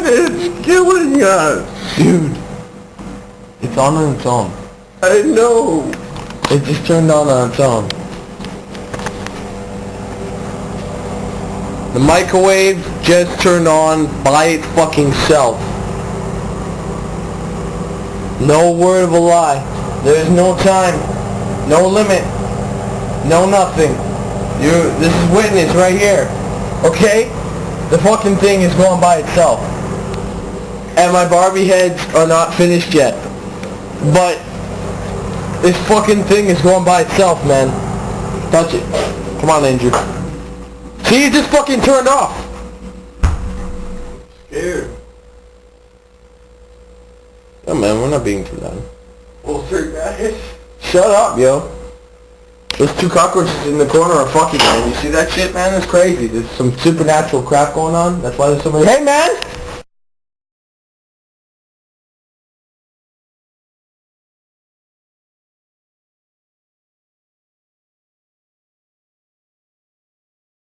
Man, it's killing us. Dude. It's on its own. I know. It just turned on its own. The microwave just turned on by its fucking self. No word of a lie. There's no time. No limit. No nothing. This is witness right here. Okay? The fucking thing is going by itself. And my Barbie heads are not finished yet. But this fucking thing is going by itself, man. Touch it. Come on, Andrew. See, it just fucking turned off. Scared. Oh man, we're not being too loud. Well, three guys. Shut up, yo. Those two cockroaches in the corner are fucking, man. You see that shit, man? That's crazy. There's some supernatural crap going on. That's why there's so many... Hey, man!